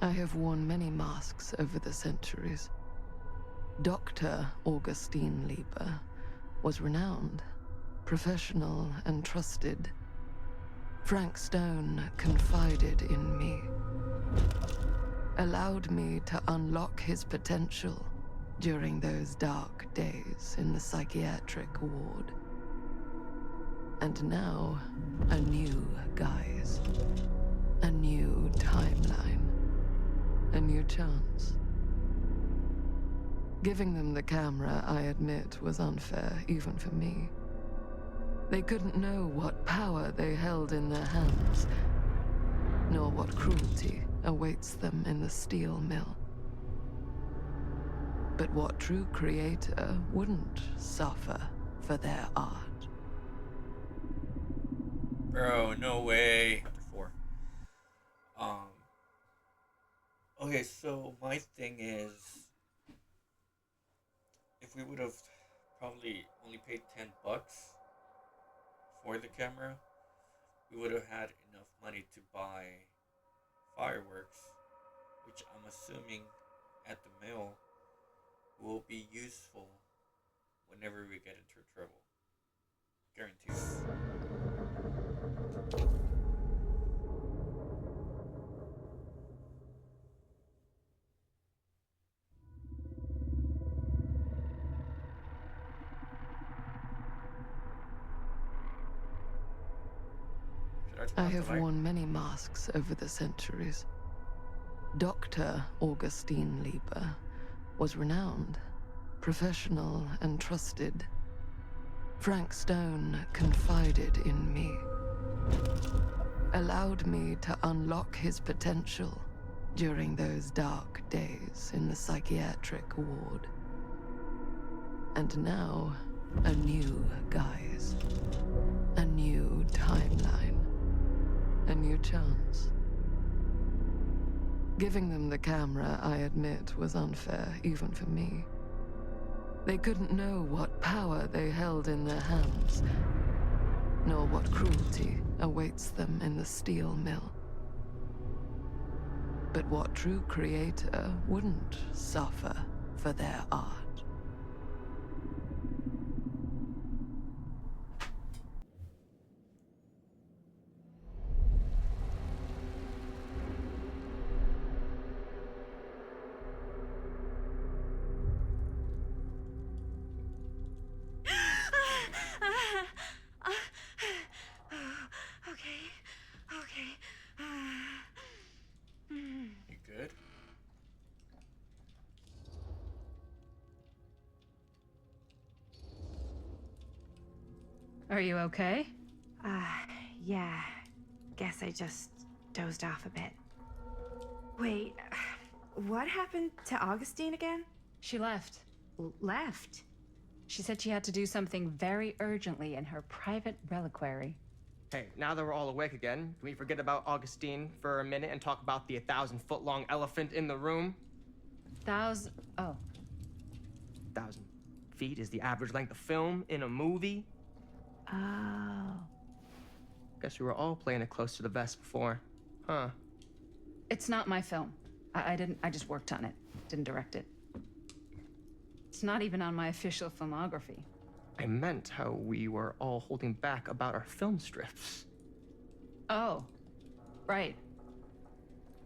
I have worn many masks over the centuries. Dr. Augustine Lieber was renowned, professional, and trusted. Frank Stone confided in me, allowed me to unlock his potential during those dark days in the psychiatric ward. And now, a new guise, a new timeline, a new chance. Giving them the camera, I admit, was unfair, even for me. They couldn't know what power they held in their hands, nor what cruelty awaits them in the steel mill. But what true creator wouldn't suffer for their art? Bro, no way. Chapter 4. Um, okay, so my thing is, if we would have probably only paid $10 for the camera, we would have had enough money to buy fireworks, which I'm assuming at the mill will be useful whenever we get into trouble. Guaranteed. I have worn many masks over the centuries. Dr. Augustine Lieber was renowned, professional, and trusted. Frank Stone confided in me, allowed me to unlock his potential during those dark days in the psychiatric ward. And now, a new guise, a new timeline, a new chance. Giving them the camera, I admit, was unfair, even for me. They couldn't know what power they held in their hands, nor what cruelty awaits them in the steel mill. But what true creator wouldn't suffer for their art? You good? Are you okay? Yeah. Guess I just dozed off a bit. Wait, what happened to Augustine again? She left. Left? She said she had to do something very urgently in her private reliquary. Hey, now that we're all awake again, can we forget about Augustine for a minute and talk about the 1,000-foot-long elephant in the room? Oh. 1,000 feet is the average length of film in a movie. Oh. Guess we were all playing it close to the vest before, huh? It's not my film. I just worked on it. Didn't direct it. It's not even on my official filmography. I meant how we were all holding back about our film strips. Oh, right.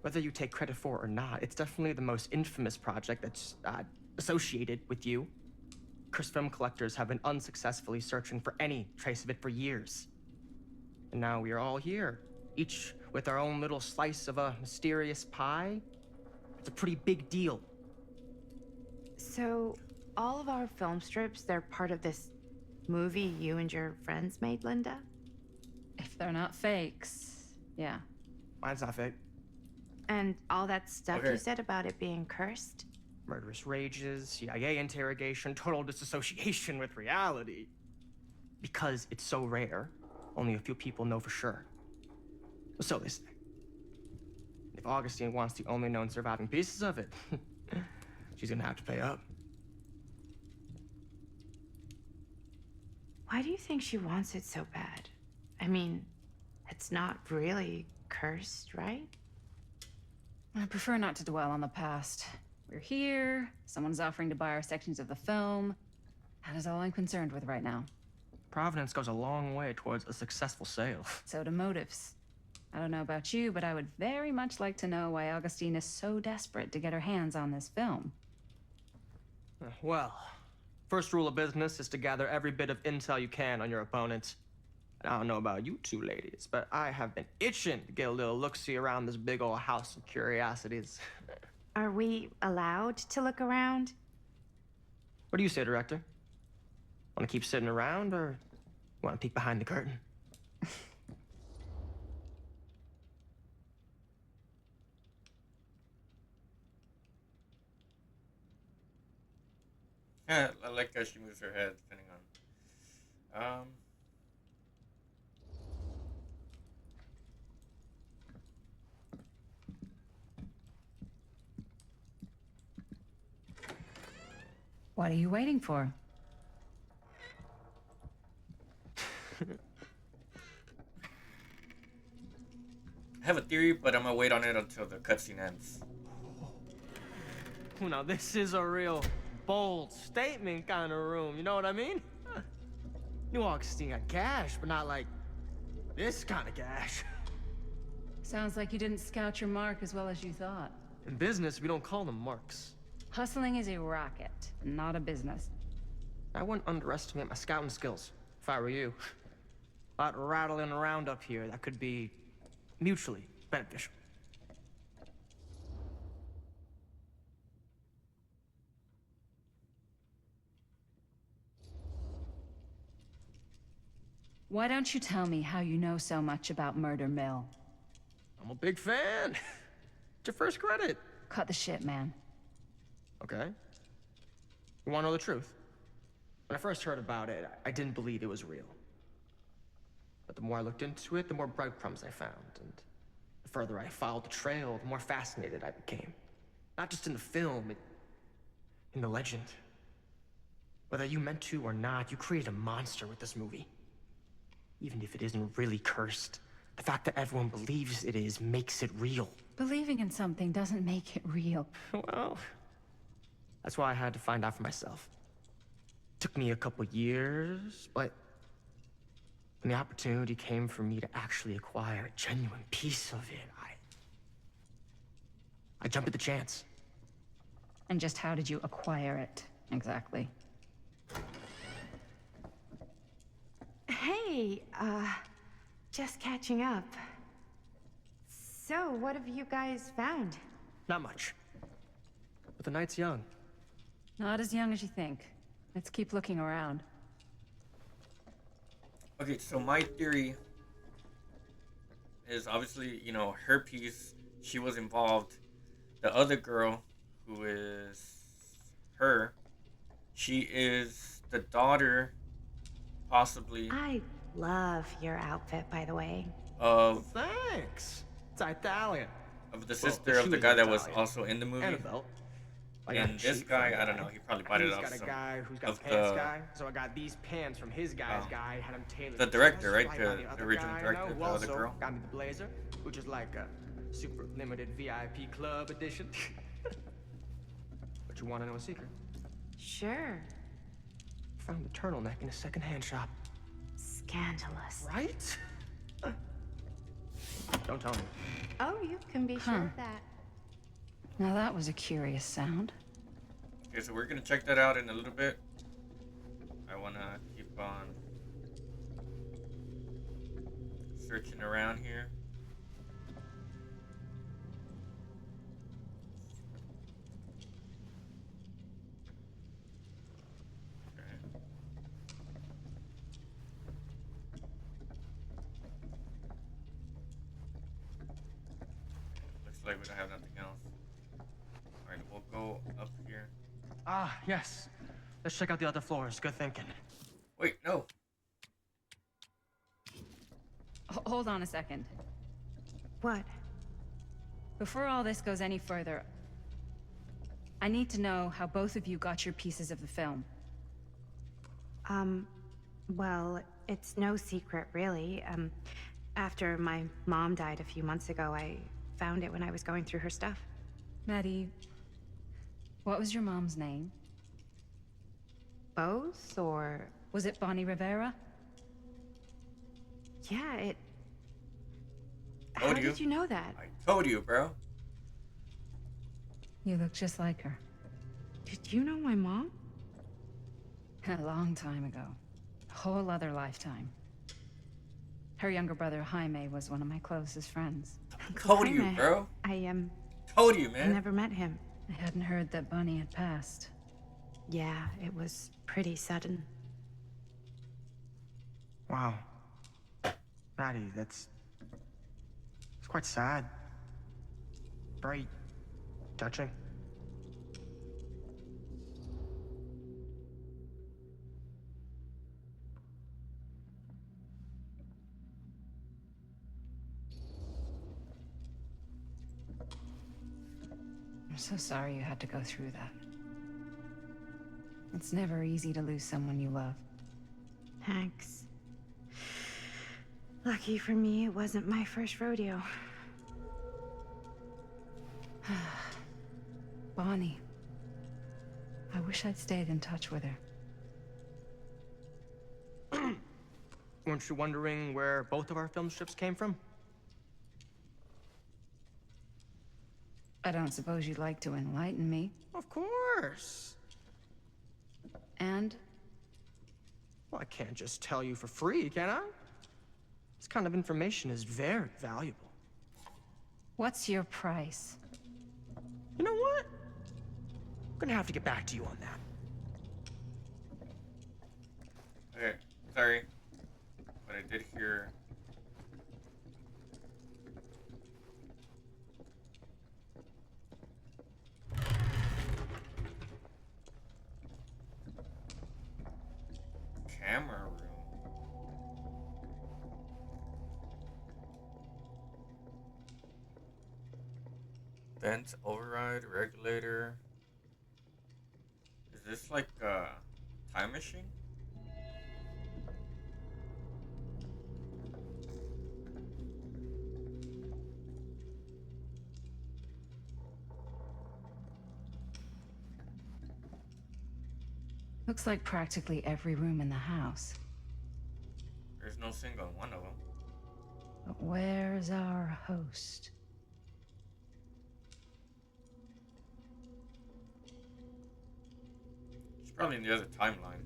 Whether you take credit for it or not, it's definitely the most infamous project that's associated with you. Cursed film collectors have been unsuccessfully searching for any trace of it for years. And now we are all here, each with our own little slice of a mysterious pie. It's a pretty big deal. So, all of our film strips, they're part of this movie you and your friends made, Linda? If they're not fakes, yeah. Mine's not fake. And all that stuff Okay. you said about it being cursed? Murderous rages, CIA interrogation, total disassociation with reality. Because it's so rare, only a few people know for sure. So they say. If Augustine wants the only known surviving pieces of it, she's gonna have to pay up. Why do you think she wants it so bad? I mean, it's not really cursed, right? I prefer not to dwell on the past. We're here, someone's offering to buy our sections of the film. That is all I'm concerned with right now. Providence goes a long way towards a successful sale. So do motives. I don't know about you, but I would very much like to know why Augustine is so desperate to get her hands on this film. Well, first rule of business is to gather every bit of intel you can on your opponent. And I don't know about you two ladies, but I have been itching to get a little look-see around this big old house of curiosities. Are we allowed to look around? What do you say, director? Want to keep sitting around, or want to peek behind the curtain? Yeah, I like how she moves her head depending on. What are you waiting for? I have a theory, but I'm gonna wait on it until the cutscene ends. Now, this is a real bold statement kind of room, you know what I mean? New Augustine got gash, but not like this kind of gash. Sounds like you didn't scout your mark as well as you thought. In business, we don't call them marks. Hustling is a racket, not a business. I wouldn't underestimate my scouting skills, if I were you. A lot rattling around up here that could be mutually beneficial. Why don't you tell me how you know so much about Murder Mill? I'm a big fan. It's your first credit. Cut the shit, man. Okay. You want to know the truth? When I first heard about it, I didn't believe it was real. But the more I looked into it, the more breadcrumbs I found, and the further I followed the trail, the more fascinated I became. Not just in the film, in the legend. Whether you meant to or not, you created a monster with this movie. Even if it isn't really cursed, the fact that everyone believes it is makes it real. Believing in something doesn't make it real. Well, that's why I had to find out for myself. Took me a couple years, but when the opportunity came for me to actually acquire a genuine piece of it, I jumped at the chance. And just how did you acquire it, exactly? Hey, just catching up. So, what have you guys found? Not much. But the night's young. Not as young as you think. Let's keep looking around. Okay, so my theory is obviously, you know, her piece, she was involved. The other girl, who is her, she is the daughter, possibly, I love your outfit, by the way. of Thanks. It's Italian. the Well, sister the of the shoes guy are that was Italian. also in the movie. And a belt. I got And a this cheap guy, from I don't know, he probably bought it He's off got a some guy who's got of pants the guy, so I got these pants from his guy's Oh. guy, had him tailored. The director, just right? on The other original guy I director, know, the who other also girl. got me the blazer, which is like a super limited VIP club edition. But you want to know a secret? Sure. Found the turtleneck in a secondhand shop. Scandalous. Right? Don't tell me. Oh, you can be sure of that. Now that was a curious sound. Okay, so we're gonna check that out in a little bit. I wanna keep on searching around here. Okay. Looks like we don't have nothing else. Alright, we'll go up here. Ah, yes. Let's check out the other floors. Good thinking. Wait, no. Hold on a second. What? Before all this goes any further, I need to know how both of you got your pieces of the film. Well, it's no secret, really. After my mom died a few months ago, I found it when I was going through her stuff. Maddie, what was your mom's name? Both, or... Was it Bonnie Rivera? Yeah, it... Told How you. did you know that? I told you, bro. You look just like her. Did you know my mom? A long time ago. A whole other lifetime. Her younger brother, Jaime, was one of my closest friends. Told you, Jaime. bro. I Told you, man. never met him. I hadn't heard that Bonnie had passed. Yeah, it was pretty sudden. Wow. Maddie, it's quite sad. Very touching. I'm so sorry you had to go through that. It's never easy to lose someone you love. Thanks. Lucky for me, it wasn't my first rodeo. Bonnie. I wish I'd stayed in touch with her. Weren't you wondering where both of our film strips came from? I don't suppose you'd like to enlighten me. Of course. And? Well, I can't just tell you for free, can I? This kind of information is very valuable. What's your price? You know what? I'm gonna have to get back to you on that. Okay, sorry. But I did hear... camera room. Vent override regulator. Is this like a time machine? Looks like practically every room in the house. There's no single one of them. But where's our host? It's probably in the other timeline.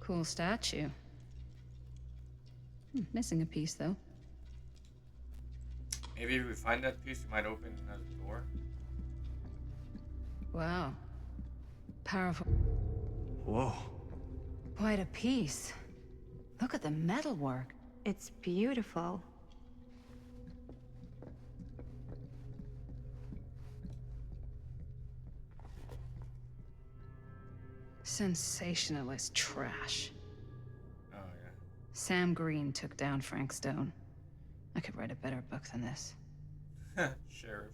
Cool statue. Missing a piece, though. Maybe if we find that piece, we might open another door. Wow. Powerful. Whoa. Quite a piece. Look at the metalwork. It's beautiful. Sensationalist trash. Oh, yeah. Sam Green took down Frank Stone. I could write a better book than this. Sheriff.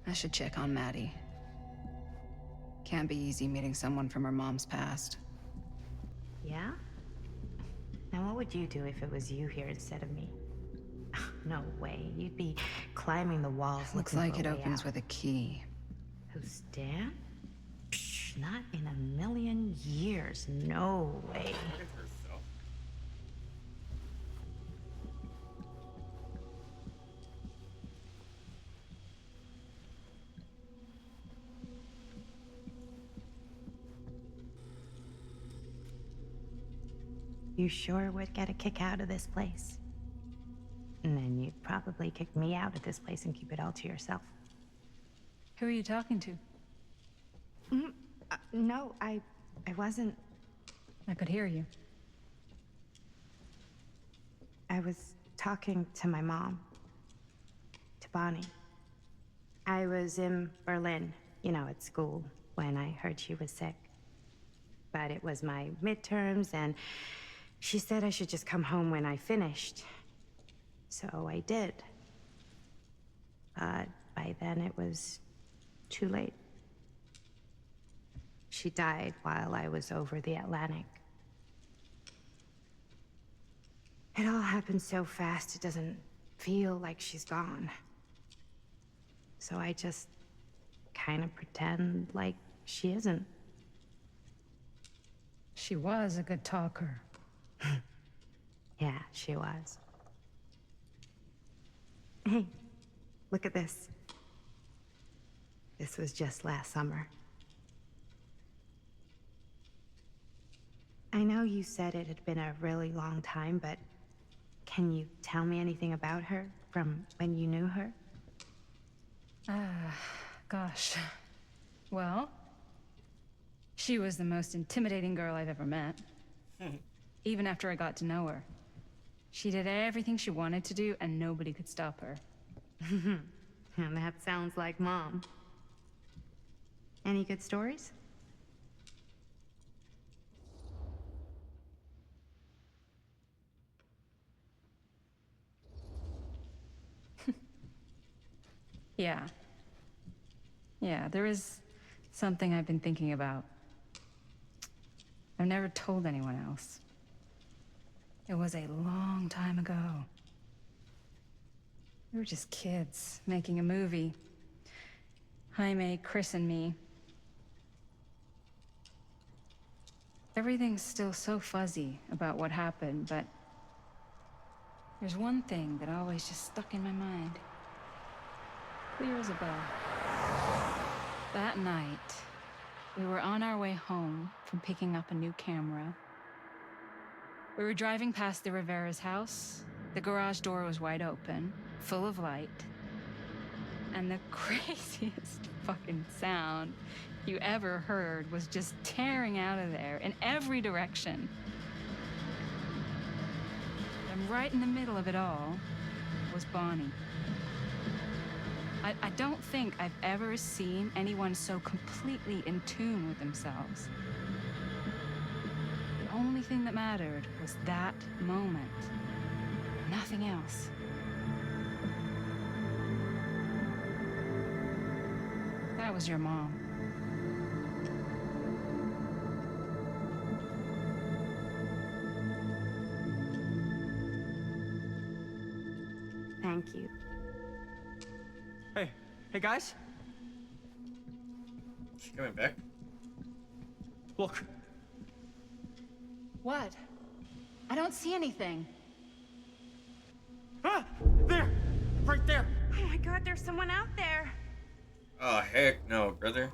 I should check on Maddie. Can't be easy meeting someone from her mom's past. Yeah? Now what would you do if it was you here instead of me? No way. You'd be climbing the walls. Looks looking like for it a way opens out. with a key. Who's Dan? Psh, not in a million years. No way. Look at herself. You sure would get a kick out of this place. And then you'd probably kick me out of this place and keep it all to yourself. Who are you talking to? No, I wasn't. I could hear you. I was talking to my mom. To Bonnie. I was in Berlin, at school, when I heard she was sick. but it was my midterms, and she said I should just come home when I finished. So I did. But by then it was too late. She died while I was over the Atlantic. It all happened so fast, it doesn't feel like she's gone. So I just kind of pretend like she isn't. She was a good talker. Yeah, she was. Hey, look at this. This was just last summer. I know you said it had been a really long time, but can you tell me anything about her from when you knew her? Gosh. Well, she was the most intimidating girl I've ever met. Even after I got to know her. She did everything she wanted to do, and nobody could stop her. And that sounds like Mom. Any good stories? Yeah. Yeah, there is something I've been thinking about. I've never told anyone else. It was a long time ago. We were just kids, making a movie. Jaime, Chris, and me. Everything's still so fuzzy about what happened, but there's one thing that always just stuck in my mind. Clear as a bell. That night, we were on our way home from picking up a new camera. We were driving past the Rivera's house. The garage door was wide open, full of light. And the craziest fucking sound you ever heard was just tearing out of there in every direction. And right in the middle of it all was Bonnie. I don't think I've ever seen anyone so completely in tune with themselves. The only thing that mattered was that moment. Nothing else. That was your mom. Thank you. Hey guys, She's coming back. look. What? I don't see anything. Ah, there, right there. Oh my God, there's someone out there. Oh, heck no, brother.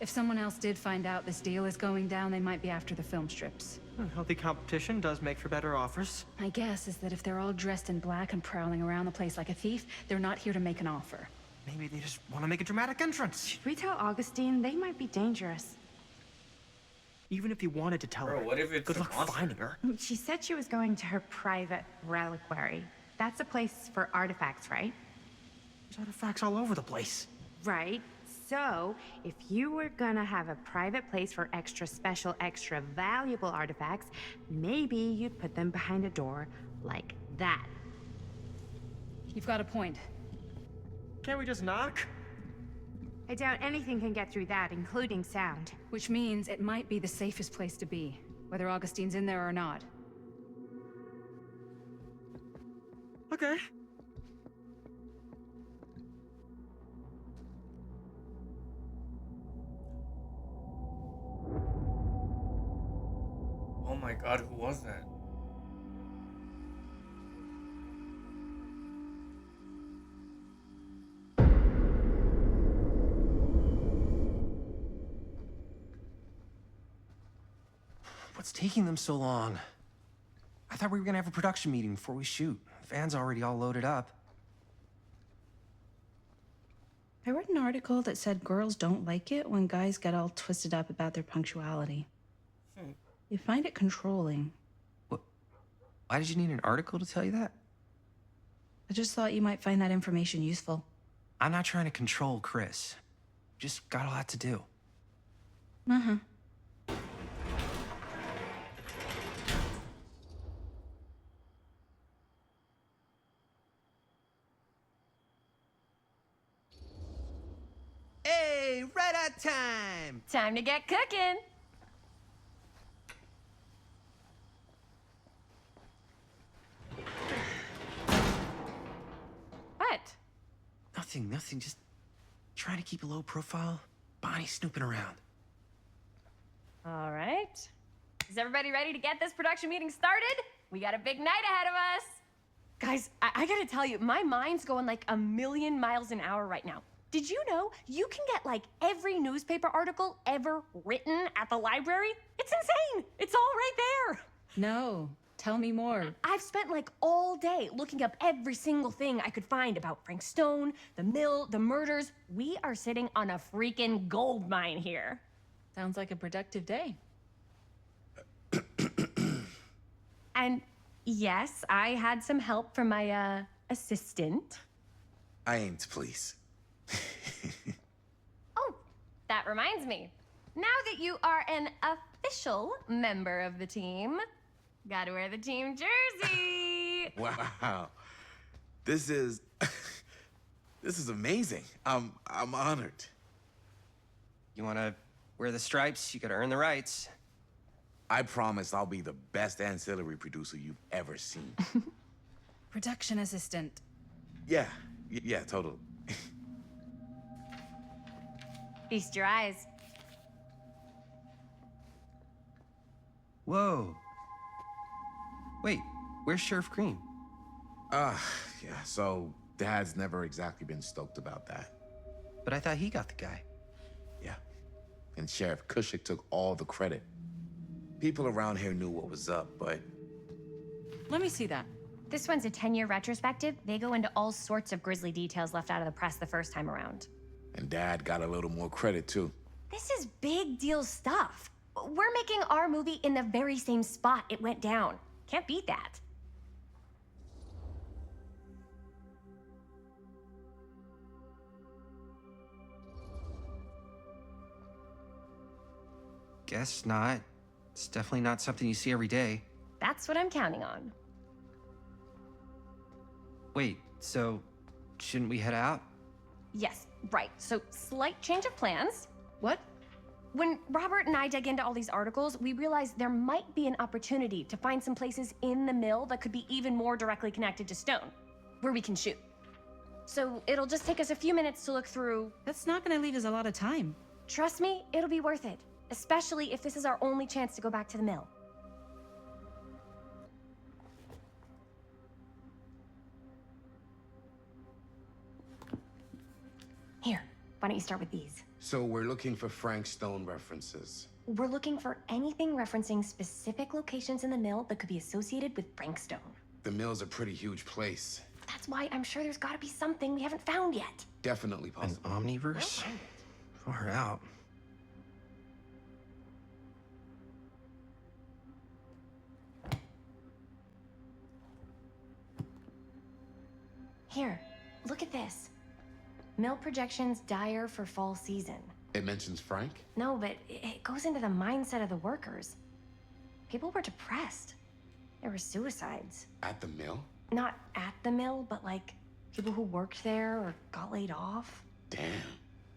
If someone else did find out this deal is going down, they might be after the film strips. Healthy competition does make for better offers. My guess is that if they're all dressed in black and prowling around the place like a thief, they're not here to make an offer. Maybe they just want to make a dramatic entrance. Should we tell Augustine? They might be dangerous. Even if you wanted to tell Bro, her, what if it's good a luck monster? finding her. She said she was going to her private reliquary. That's a place for artifacts, right? There's artifacts all over the place. Right. So, if you were gonna have a private place for extra special, extra valuable artifacts, maybe you'd put them behind a door like that. You've got a point. Can't we just knock? I doubt anything can get through that, including sound. Which means it might be the safest place to be, whether Augustine's in there or not. Okay. Oh my god, who was that? What's taking them so long? I thought we were gonna have a production meeting before we shoot. The van's already all loaded up. I read an article that said girls don't like it when guys get all twisted up about their punctuality. They find it controlling. What? Why did you need an article to tell you that? I just thought you might find that information useful. I'm not trying to control Chris. Just got a lot to do. Uh-huh. Hey, right on time! Time to get cooking. What? Nothing. Just trying to keep a low profile. Bonnie snooping around. All right. Is everybody ready to get this production meeting started? We got a big night ahead of us. Guys, I gotta tell you, my mind's going like a million miles an hour right now. Did you know you can get like every newspaper article ever written at the library? It's insane. It's all right there. No, tell me more. I've spent like all day looking up every single thing I could find about Frank Stone, the mill, the murders. We are sitting on a freaking gold mine here. Sounds like a productive day. And yes, I had some help from my assistant. I aim to please. Oh, that reminds me. Now that you are an official member of the team, gotta wear the team jersey. Wow. This is this is amazing. I'm honored. You wanna wear the stripes? You gotta earn the rights. I promise I'll be the best ancillary producer you've ever seen. Production assistant. Yeah, totally. Feast your eyes. Whoa. Wait, where's Sheriff Green? Yeah, so Dad's never exactly been stoked about that. But I thought he got the guy. Yeah. And Sheriff Cushik took all the credit. People around here knew what was up, but Let me see that. This one's a 10-year retrospective. They go into all sorts of grisly details left out of the press the first time around. and Dad got a little more credit too. This is big deal stuff. We're making our movie in the very same spot it went down. Can't beat that. Guess not. It's definitely not something you see every day. That's what I'm counting on. Wait, so shouldn't we head out? Yes, right. So, slight change of plans. What? When Robert and I dug into all these articles, we realized there might be an opportunity to find some places in the mill that could be even more directly connected to Stone, where we can shoot. So, it'll just take us a few minutes to look through. That's not gonna leave us a lot of time. Trust me, it'll be worth it. Especially if this is our only chance to go back to the mill. Here, why don't you start with these? So we're looking for Frank Stone references. We're looking for anything referencing specific locations in the mill that could be associated with Frank Stone. The mill's a pretty huge place. That's why I'm sure there's gotta be something we haven't found yet. Definitely An possible. omniverse? Far out. Here, look at this. Mill projections dire for fall season. It mentions Frank? No, but it goes into the mindset of the workers. People were depressed. There were suicides. At the mill? Not at the mill, but like people who worked there or got laid off. Damn.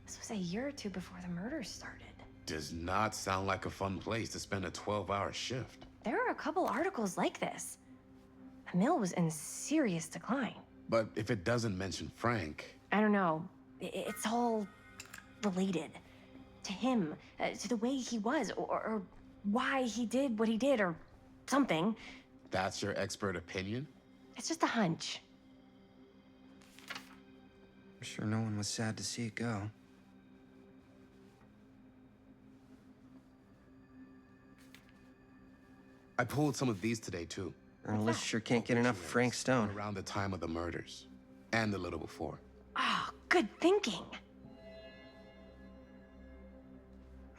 This was a year or two before the murders started. Does not sound like a fun place to spend a 12-hour shift. There were a couple articles like this. The mill was in serious decline. But if it doesn't mention Frank, I don't know. It's all related to him, to the way he was, or why he did what he did, or something. that's your expert opinion? It's just a hunch. I'm sure no one was sad to see it go. I pulled some of these today too. Journalists sure can't get enough of Frank Stone. Around the time of the murders. And a little before. Oh, good thinking.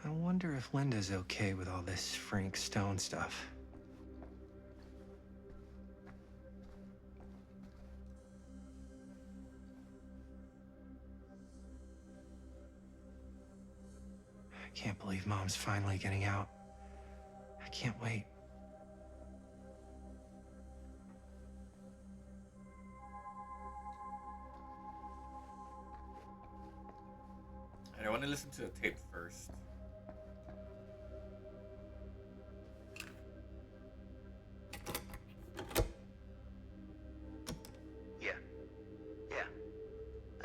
I wonder if Linda's okay with all this Frank Stone stuff. I can't believe Mom's finally getting out. I can't wait. And I want to listen to the tape first. Yeah.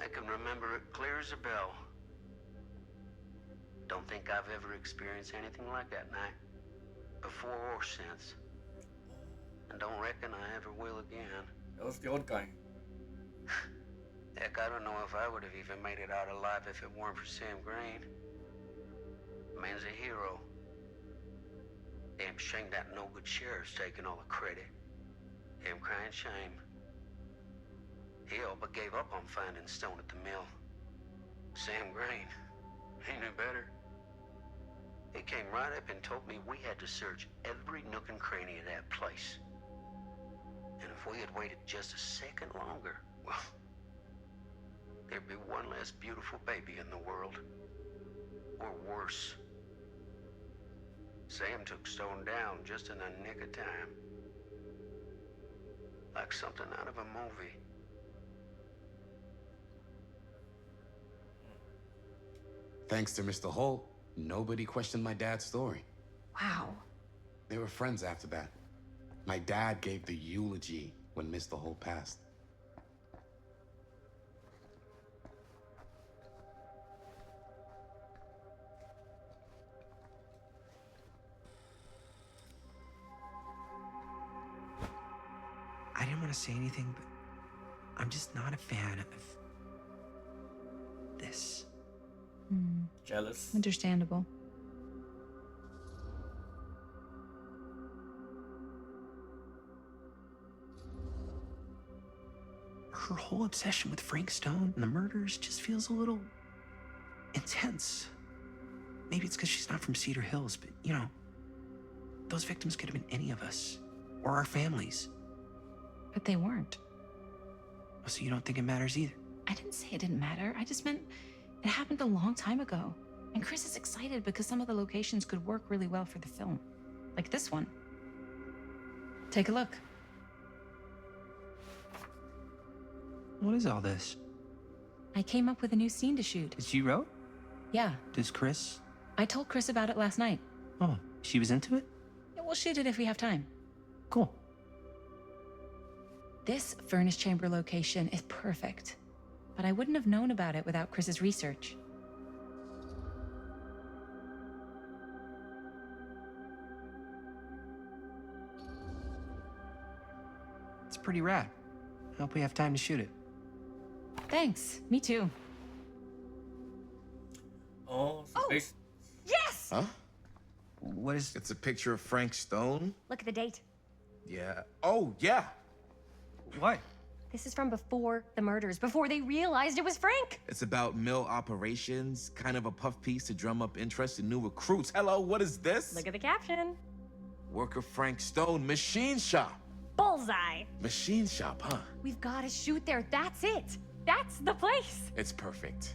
I can remember it clear as a bell. Don't think I've ever experienced anything like that night. Before or since. And don't reckon I ever will again. That was the old guy. Heck, I don't know if I would have even made it out alive if it weren't for Sam Green. Man's a hero. Damn shame that no-good sheriff's taking all the credit. Damn crying shame. He all but gave up on finding Stone at the mill. Sam Green, he knew better. He came right up and told me we had to search every nook and cranny of that place. And if we had waited just a second longer, well, there'd be one less beautiful baby in the world. Or worse. Sam took Stone down just in the nick of time. Like something out of a movie. Thanks to Mr. Holt, nobody questioned my dad's story. Wow. They were friends after that. My dad gave the eulogy when Mr. Holt passed. I didn't want to say anything, but I'm just not a fan of this. Jealous. Understandable. Her whole obsession with Frank Stone and the murders just feels a little intense. Maybe it's because she's not from Cedar Hills, but you know, those victims could have been any of us or our families. But they weren't. So you don't think it matters either? I didn't say it didn't matter. I just meant it happened a long time ago. And Chris is excited because some of the locations could work really well for the film. Like this one. Take a look. What is all this? I came up with a new scene to shoot. That you wrote? Yeah, Does Chris? I told Chris about it last night. Oh, she was into it? Yeah, we'll shoot it if we have time. Cool. This furnace chamber location is perfect. But I wouldn't have known about it without Chris's research. It's pretty rad. I hope we have time to shoot it. Thanks, me too. Oh, so based. Yes! Huh? What is... It's a picture of Frank Stone? Look at the date. Yeah. Oh, yeah. What? This is from before the murders, before they realized it was Frank. It's about mill operations, kind of a puff piece to drum up interest in new recruits. Hello, what is this? Look at the caption. Worker Frank Stone, machine shop. Bullseye. Machine shop, huh? We've got to shoot there. That's it. That's the place. It's perfect.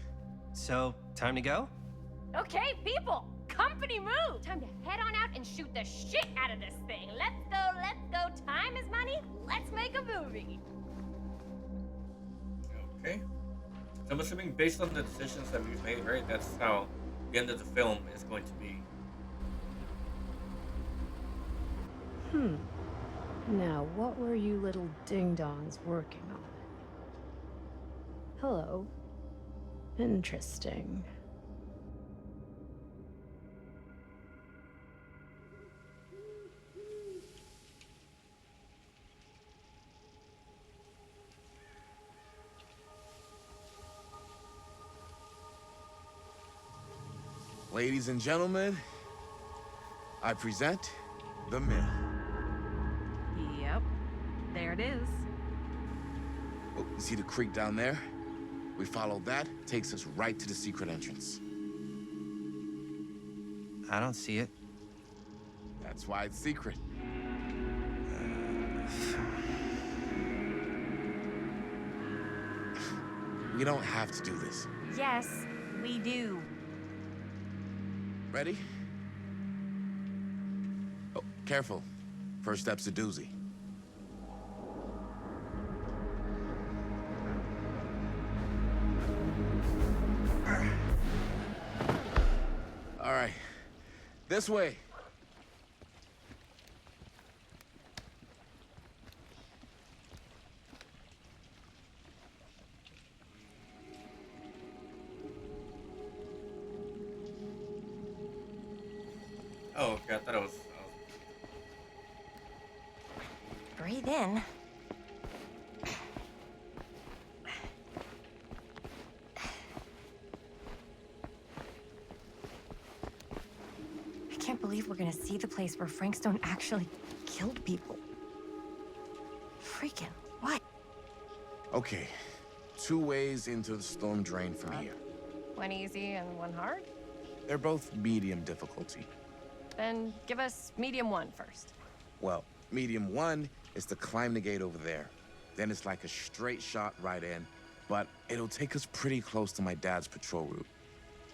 So, time to go? Okay, people. Company move. Time to head on out and shoot the shit out of this thing. Let's go, let's go. Time is money. Let's make a movie. Okay. So I'm assuming based on the decisions that we've made, right? That's how the end of the film is going to be. Now, what were you little ding-dongs working on? Hello. Interesting. Ladies and gentlemen, I present The Mill. Yep. There it is. Oh, you see the creek down there? We follow that, takes us right to the secret entrance. I don't see it. That's why it's secret. We don't have to do this. Yes, we do. Ready? Oh, careful. First step's a doozy. All right. This way. Oh, okay. I thought it was. Breathe in. I can't believe we're gonna see the place where Frank Stone actually killed people. Freaking what? Okay. 2 ways into the storm drain from here. One easy and one hard? They're both medium difficulty. Then give us medium one first. Well, medium 1 is to climb the gate over there. Then it's like a straight shot right in, but it'll take us pretty close to my dad's patrol route.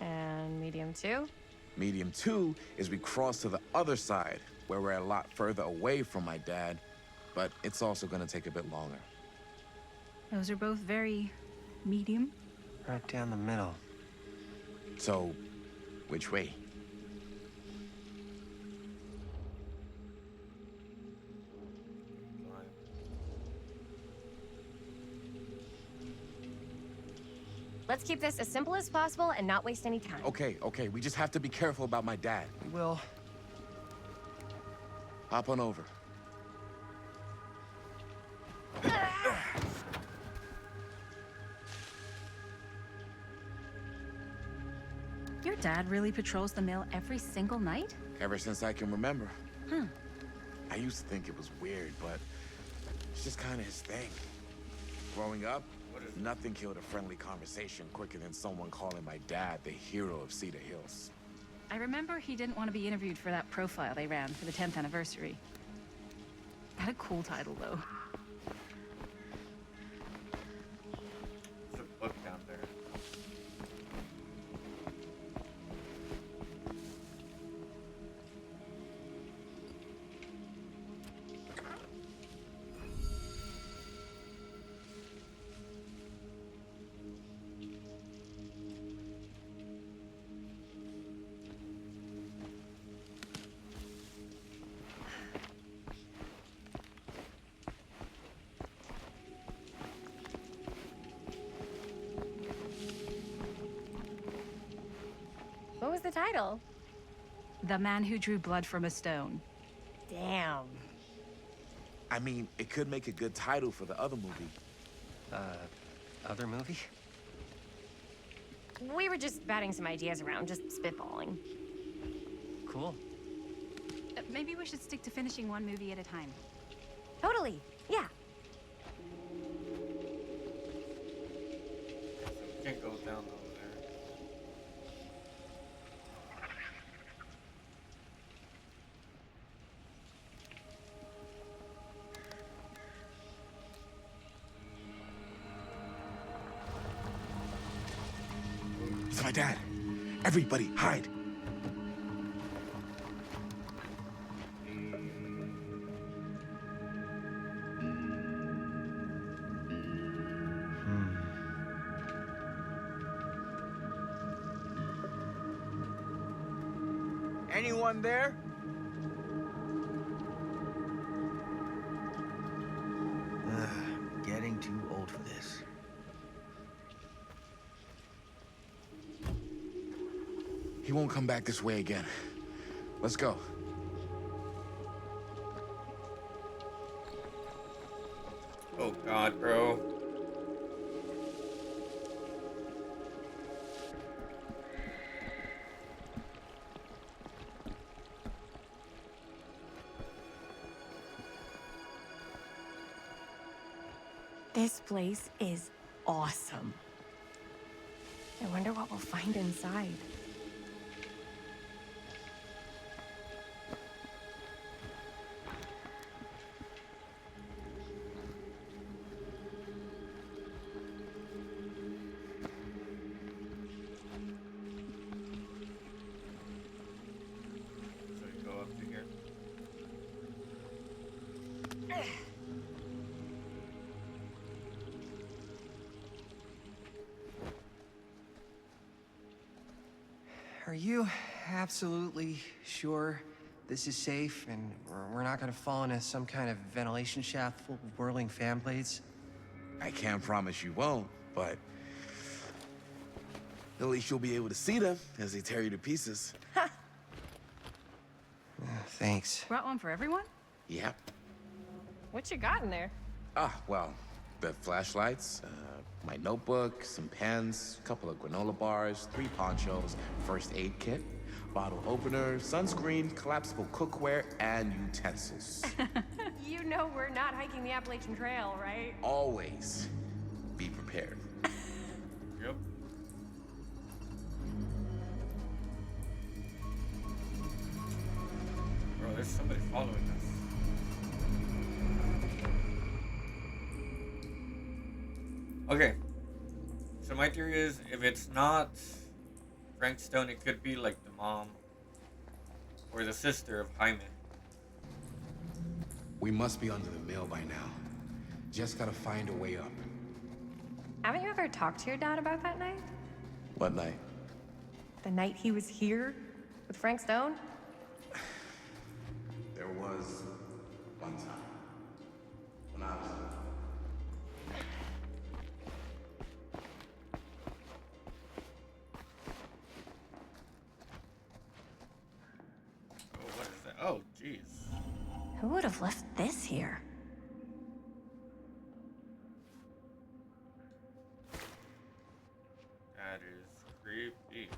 And medium two? Medium 2 is we cross to the other side, where we're a lot further away from my dad, but it's also gonna take a bit longer. Those are both very medium. Right down the middle. So, which way? Let's keep this as simple as possible and not waste any time. Okay, we just have to be careful about my dad. We will. Hop on over. Your dad really patrols the mill every single night? Ever since I can remember. Huh. I used to think it was weird, but it's just kind of his thing. Growing up, nothing killed a friendly conversation quicker than someone calling my dad the hero of Cedar Hills. I remember he didn't want to be interviewed for that profile they ran for the 10th anniversary. Had a cool title, though. There's a book down there. What was the title? The Man Who Drew Blood from a Stone. Damn. I mean, it could make a good title for the other movie. Other movie? We were just batting some ideas around, just spitballing. Cool. Maybe we should stick to finishing one movie at a time. Totally. Yeah. So we can't go down over there. It's my dad. Everybody, hide. Anyone there? Getting too old for this. He won't come back this way again. Let's go. Oh God, bro. This place is awesome. I wonder what we'll find inside. Are you absolutely sure this is safe and we're not gonna fall into some kind of ventilation shaft full of whirling fan blades? I can't promise you won't, but at least you'll be able to see them as they tear you to pieces. Thanks. Brought one for everyone? Yep. What you got in there? Well, the flashlights, my notebook, some pens, a couple of granola bars, 3 ponchos, first aid kit, bottle opener, sunscreen, collapsible cookware, and utensils. You know we're not hiking the Appalachian Trail, right? Always be prepared. Yep. Bro, there's somebody following us. Okay. So my theory is, if it's not Frank Stone, it could be like the mom or the sister of Jaime. We must be under the mill by now. Just gotta find a way up. Haven't you ever talked to your dad about that night? What night? The night he was here with Frank Stone? There was one time when I was Oh, what is that? Oh, jeez. Who would have left this here? That is creepy.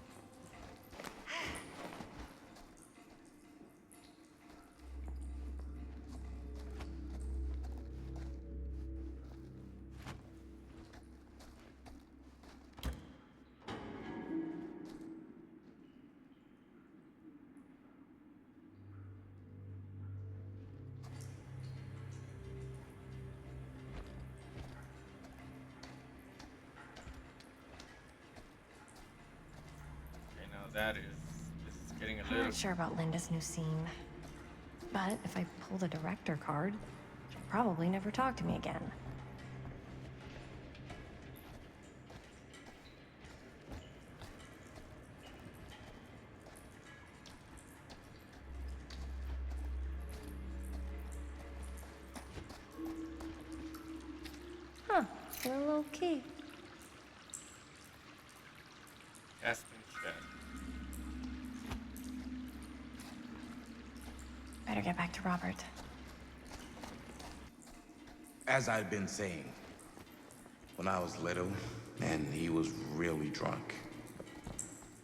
Okay, now that is, this is getting a I'm little. not sure about Linda's new scene. But if I pull the director card, she'll probably never talk to me again. Huh, a little key. Aspen Shed. Better get back to Robert. As I've been saying, when I was little, and he was really drunk.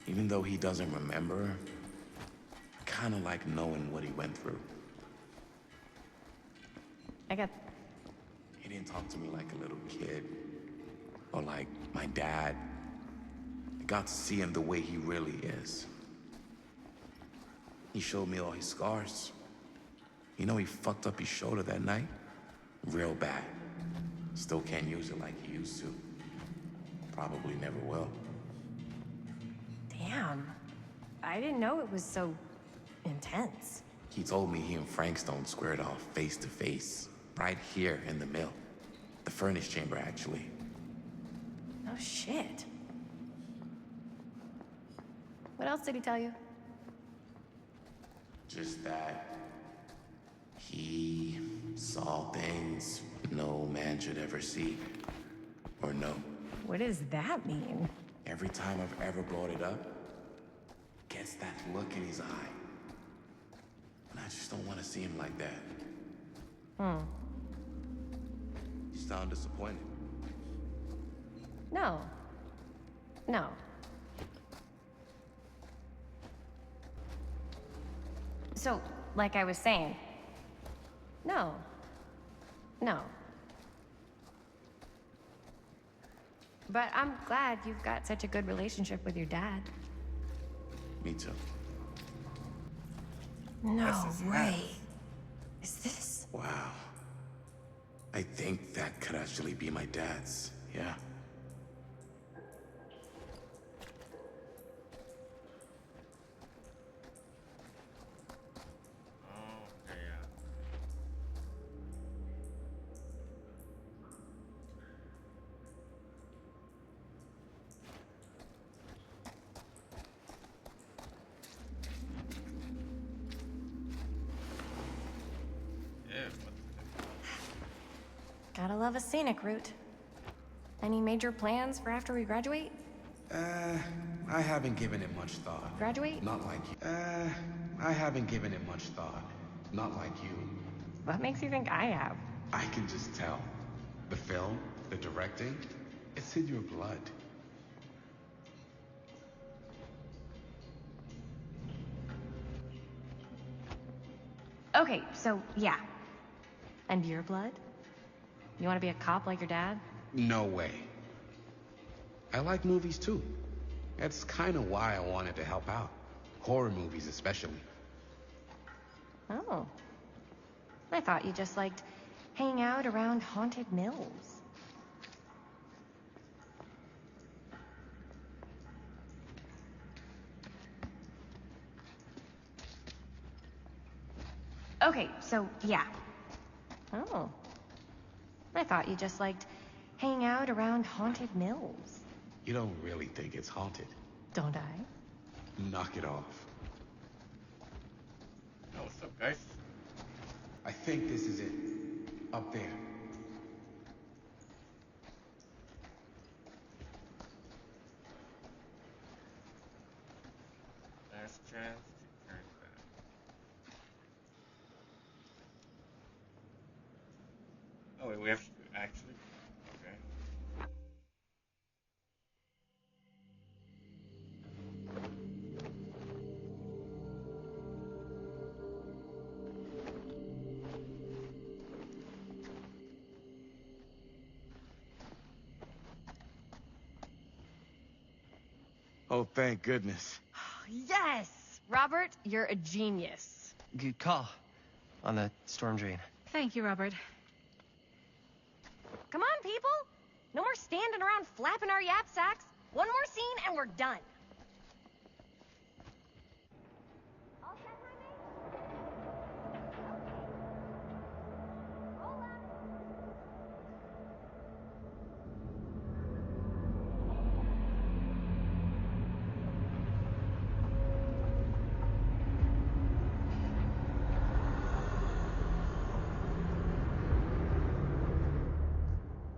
Even though he doesn't remember, I kind of like knowing what he went through. I got He didn't talk to me like a little kid, or like my dad. I got to see him the way he really is. He showed me all his scars. You know, he fucked up his shoulder that night? Real bad. Still can't use it like he used to. Probably never will. Damn. I didn't know it was so intense. He told me he and Frank Stone squared off face to face, right here in the mill. The furnace chamber, actually. Oh shit. What else did he tell you? Just that he saw things no man should ever see or know. What does that mean? Every time I've ever brought it up, gets that look in his eye. And I just don't want to see him like that. You sound disappointed. No. No. So, like I was saying, no. No. But I'm glad you've got such a good relationship with your dad. Me too. No That's his way. hat. Is this? Wow. I think that could actually be my dad's, yeah. Oh, okay, yeah. Gotta love a scenic route. Any major plans for after we graduate? I haven't given it much thought. Graduate? Not like you. I haven't given it much thought. Not like you. What makes you think I have? I can just tell. The film, the directing, it's in your blood. Okay, so yeah. And your blood? You want to be a cop like your dad? No way. I like movies too. That's kind of why I wanted to help out. Horror movies especially. Oh. I thought you just liked hanging out around haunted mills. Okay, so yeah. Oh. I thought you just liked hanging out around haunted mills. You don't really think it's haunted. Don't I? Knock it off. Oh, what's up, guys? I think this is it. Up there. Last chance to turn back. Oh, wait, we have to actually. Okay. Oh, thank goodness. Yes! Robert, you're a genius. Good call on the storm drain. Thank you, Robert. Come on, people! No more standing around flapping our yap sacks. One more scene and we're done.